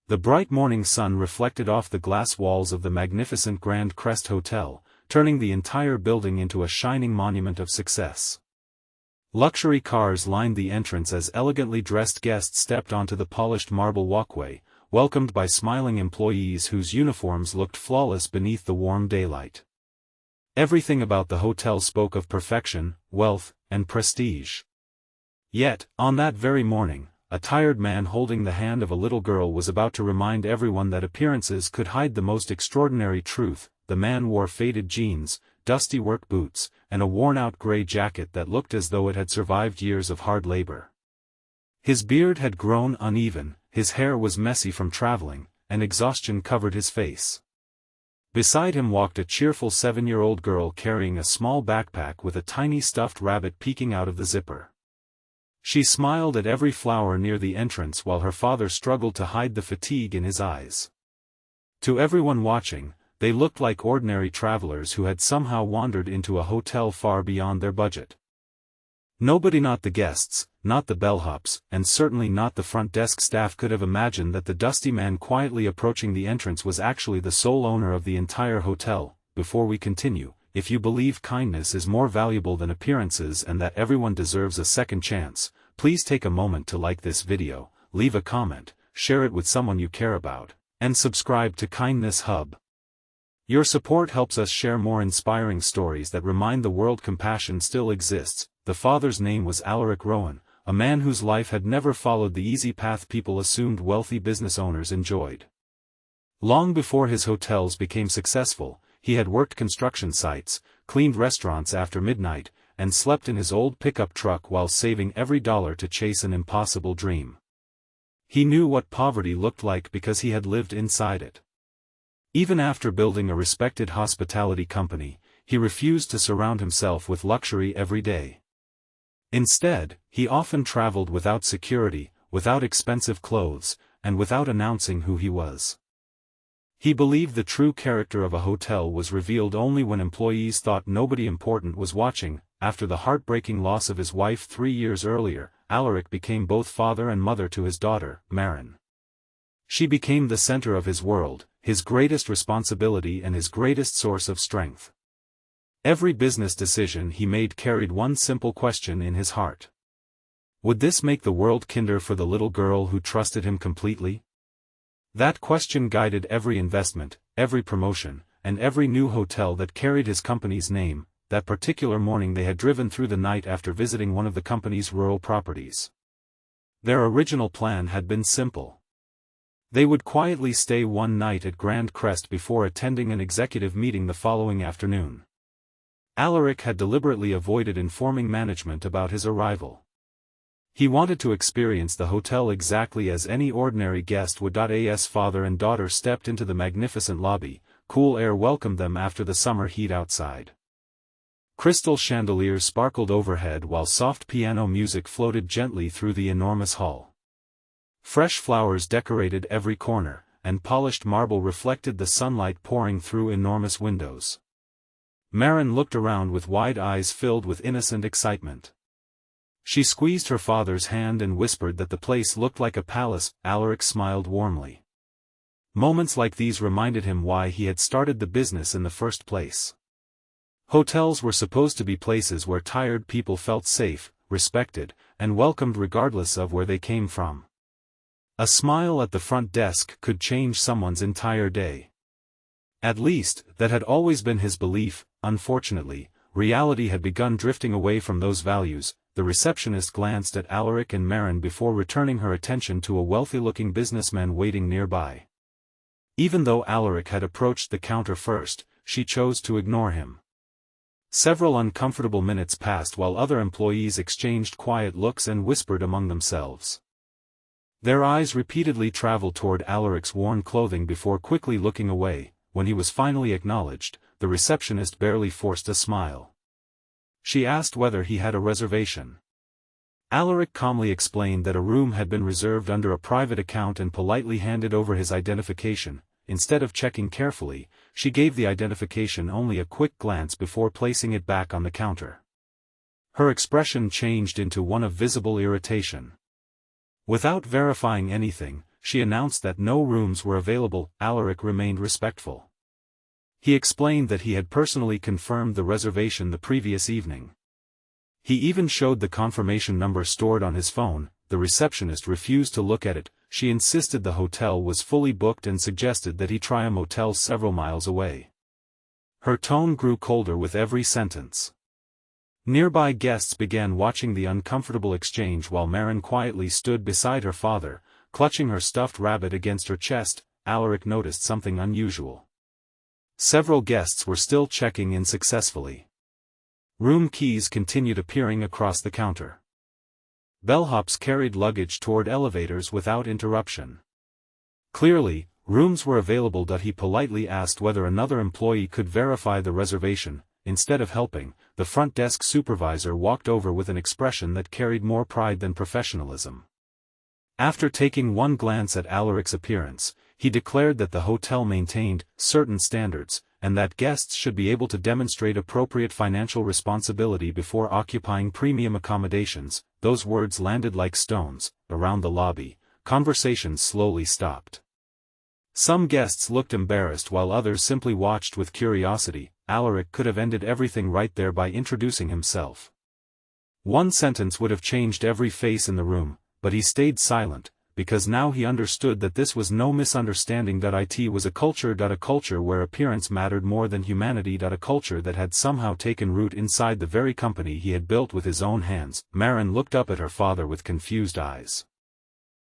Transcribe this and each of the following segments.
The bright morning sun reflected off the glass walls of the magnificent Grand Crest Hotel, turning the entire building into a shining monument of success. Luxury cars lined the entrance as elegantly dressed guests stepped onto the polished marble walkway, welcomed by smiling employees whose uniforms looked flawless beneath the warm daylight. Everything about the hotel spoke of perfection, wealth, and prestige. Yet, on that very morning, a tired man holding the hand of a little girl was about to remind everyone that appearances could hide the most extraordinary truth. The man wore faded jeans, dusty work boots, and a worn-out gray jacket that looked as though it had survived years of hard labor. His beard had grown uneven, his hair was messy from traveling, and exhaustion covered his face. Beside him walked a cheerful 7-year-old girl carrying a small backpack with a tiny stuffed rabbit peeking out of the zipper. She smiled at every flower near the entrance while her father struggled to hide the fatigue in his eyes. To everyone watching, they looked like ordinary travelers who had somehow wandered into a hotel far beyond their budget. Nobody, not the guests, not the bellhops, and certainly not the front desk staff, could have imagined that the dusty man quietly approaching the entrance was actually the sole owner of the entire hotel. Before we continue, if you believe kindness is more valuable than appearances and that everyone deserves a second chance, please take a moment to like this video, leave a comment, share it with someone you care about, and subscribe to Kindness Hub. Your support helps us share more inspiring stories that remind the world compassion still exists. The father's name was Alaric Rowan, a man whose life had never followed the easy path people assumed wealthy business owners enjoyed. Long before his hotels became successful, he had worked construction sites, cleaned restaurants after midnight, and slept in his old pickup truck while saving every dollar to chase an impossible dream. He knew what poverty looked like because he had lived inside it. Even after building a respected hospitality company, he refused to surround himself with luxury every day. Instead, he often traveled without security, without expensive clothes, and without announcing who he was. He believed the true character of a hotel was revealed only when employees thought nobody important was watching. After the heartbreaking loss of his wife 3 years earlier, Alaric became both father and mother to his daughter, Maren. She became the center of his world, his greatest responsibility and his greatest source of strength. Every business decision he made carried one simple question in his heart. Would this make the world kinder for the little girl who trusted him completely? That question guided every investment, every promotion, and every new hotel that carried his company's name. That particular morning they had driven through the night after visiting one of the company's rural properties. Their original plan had been simple. They would quietly stay one night at Grand Crest before attending an executive meeting the following afternoon. Alaric had deliberately avoided informing management about his arrival. He wanted to experience the hotel exactly as any ordinary guest would. As father and daughter stepped into the magnificent lobby, cool air welcomed them after the summer heat outside. Crystal chandeliers sparkled overhead while soft piano music floated gently through the enormous hall. Fresh flowers decorated every corner, and polished marble reflected the sunlight pouring through enormous windows. Maren looked around with wide eyes filled with innocent excitement. She squeezed her father's hand and whispered that the place looked like a palace. Alaric smiled warmly. Moments like these reminded him why he had started the business in the first place. Hotels were supposed to be places where tired people felt safe, respected, and welcomed regardless of where they came from. A smile at the front desk could change someone's entire day. At least, that had always been his belief. Unfortunately, reality had begun drifting away from those values. The receptionist glanced at Alaric and Maren before returning her attention to a wealthy-looking businessman waiting nearby. Even though Alaric had approached the counter first, she chose to ignore him. Several uncomfortable minutes passed while other employees exchanged quiet looks and whispered among themselves. Their eyes repeatedly traveled toward Alaric's worn clothing before quickly looking away. When he was finally acknowledged, the receptionist barely forced a smile. She asked whether he had a reservation. Alaric calmly explained that a room had been reserved under a private account and politely handed over his identification. Instead of checking carefully, she gave the identification only a quick glance before placing it back on the counter. Her expression changed into one of visible irritation. Without verifying anything, she announced that no rooms were available. Alaric remained respectful. He explained that he had personally confirmed the reservation the previous evening. He even showed the confirmation number stored on his phone. The receptionist refused to look at it. She insisted the hotel was fully booked and suggested that he try a motel several miles away. Her tone grew colder with every sentence. Nearby guests began watching the uncomfortable exchange while Maren quietly stood beside her father, clutching her stuffed rabbit against her chest. Alaric noticed something unusual. Several guests were still checking in successfully. Room keys continued appearing across the counter. Bellhops carried luggage toward elevators without interruption. Clearly, rooms were available. He politely asked whether another employee could verify the reservation. Instead of helping, the front desk supervisor walked over with an expression that carried more pride than professionalism. After taking one glance at Alaric's appearance, he declared that the hotel maintained certain standards, and that guests should be able to demonstrate appropriate financial responsibility before occupying premium accommodations. Those words landed like stones. Around the lobby, conversations slowly stopped. Some guests looked embarrassed while others simply watched with curiosity. Alaric could have ended everything right there by introducing himself. One sentence would have changed every face in the room, but he stayed silent, because now he understood that this was no misunderstanding. It was a culture where appearance mattered more than humanity. A culture that had somehow taken root inside the very company he had built with his own hands. Maren looked up at her father with confused eyes.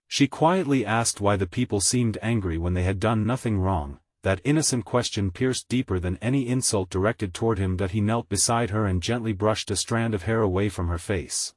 She quietly asked why the people seemed angry when they had done nothing wrong. That innocent question pierced deeper than any insult directed toward him. He knelt beside her and gently brushed a strand of hair away from her face.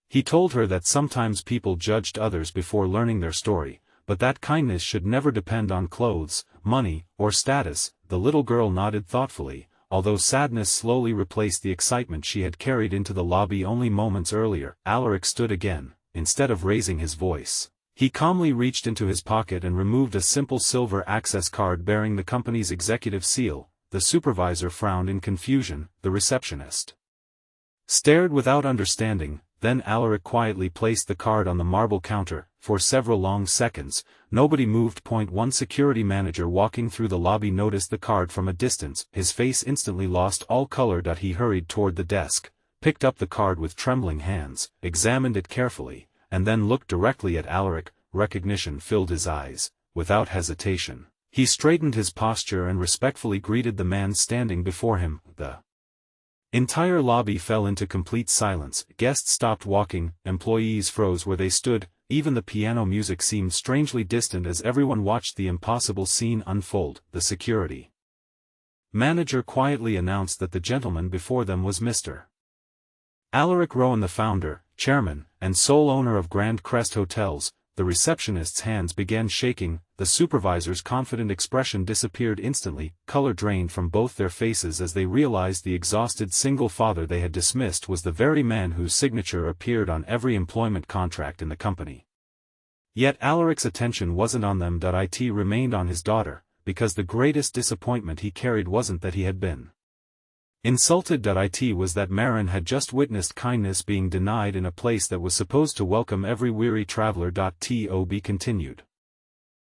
He told her that sometimes people judged others before learning their story, but that kindness should never depend on clothes, money, or status. The little girl nodded thoughtfully, although sadness slowly replaced the excitement she had carried into the lobby only moments earlier. Alaric stood again. Instead of raising his voice, he calmly reached into his pocket and removed a simple silver access card bearing the company's executive seal. The supervisor frowned in confusion. The receptionist stared without understanding. Then Alaric quietly placed the card on the marble counter. For several long seconds, nobody moved. One security manager walking through the lobby noticed the card from a distance. His face instantly lost all color. He hurried toward the desk, picked up the card with trembling hands, examined it carefully, and then looked directly at Alaric. Recognition filled his eyes. Without hesitation, he straightened his posture and respectfully greeted the man standing before him. The entire lobby fell into complete silence. Guests stopped walking, employees froze where they stood, even the piano music seemed strangely distant as everyone watched the impossible scene unfold. The security manager quietly announced that the gentleman before them was Mr. Alaric Rowan, the founder, chairman, and sole owner of Grand Crest Hotels. The receptionist's hands began shaking. The supervisor's confident expression disappeared instantly. Color drained from both their faces as they realized the exhausted single father they had dismissed was the very man whose signature appeared on every employment contract in the company. Yet Alaric's attention wasn't on them. It remained on his daughter, because the greatest disappointment he carried wasn't that he had been insulted. It was that Maren had just witnessed kindness being denied in a place that was supposed to welcome every weary traveler. To be continued.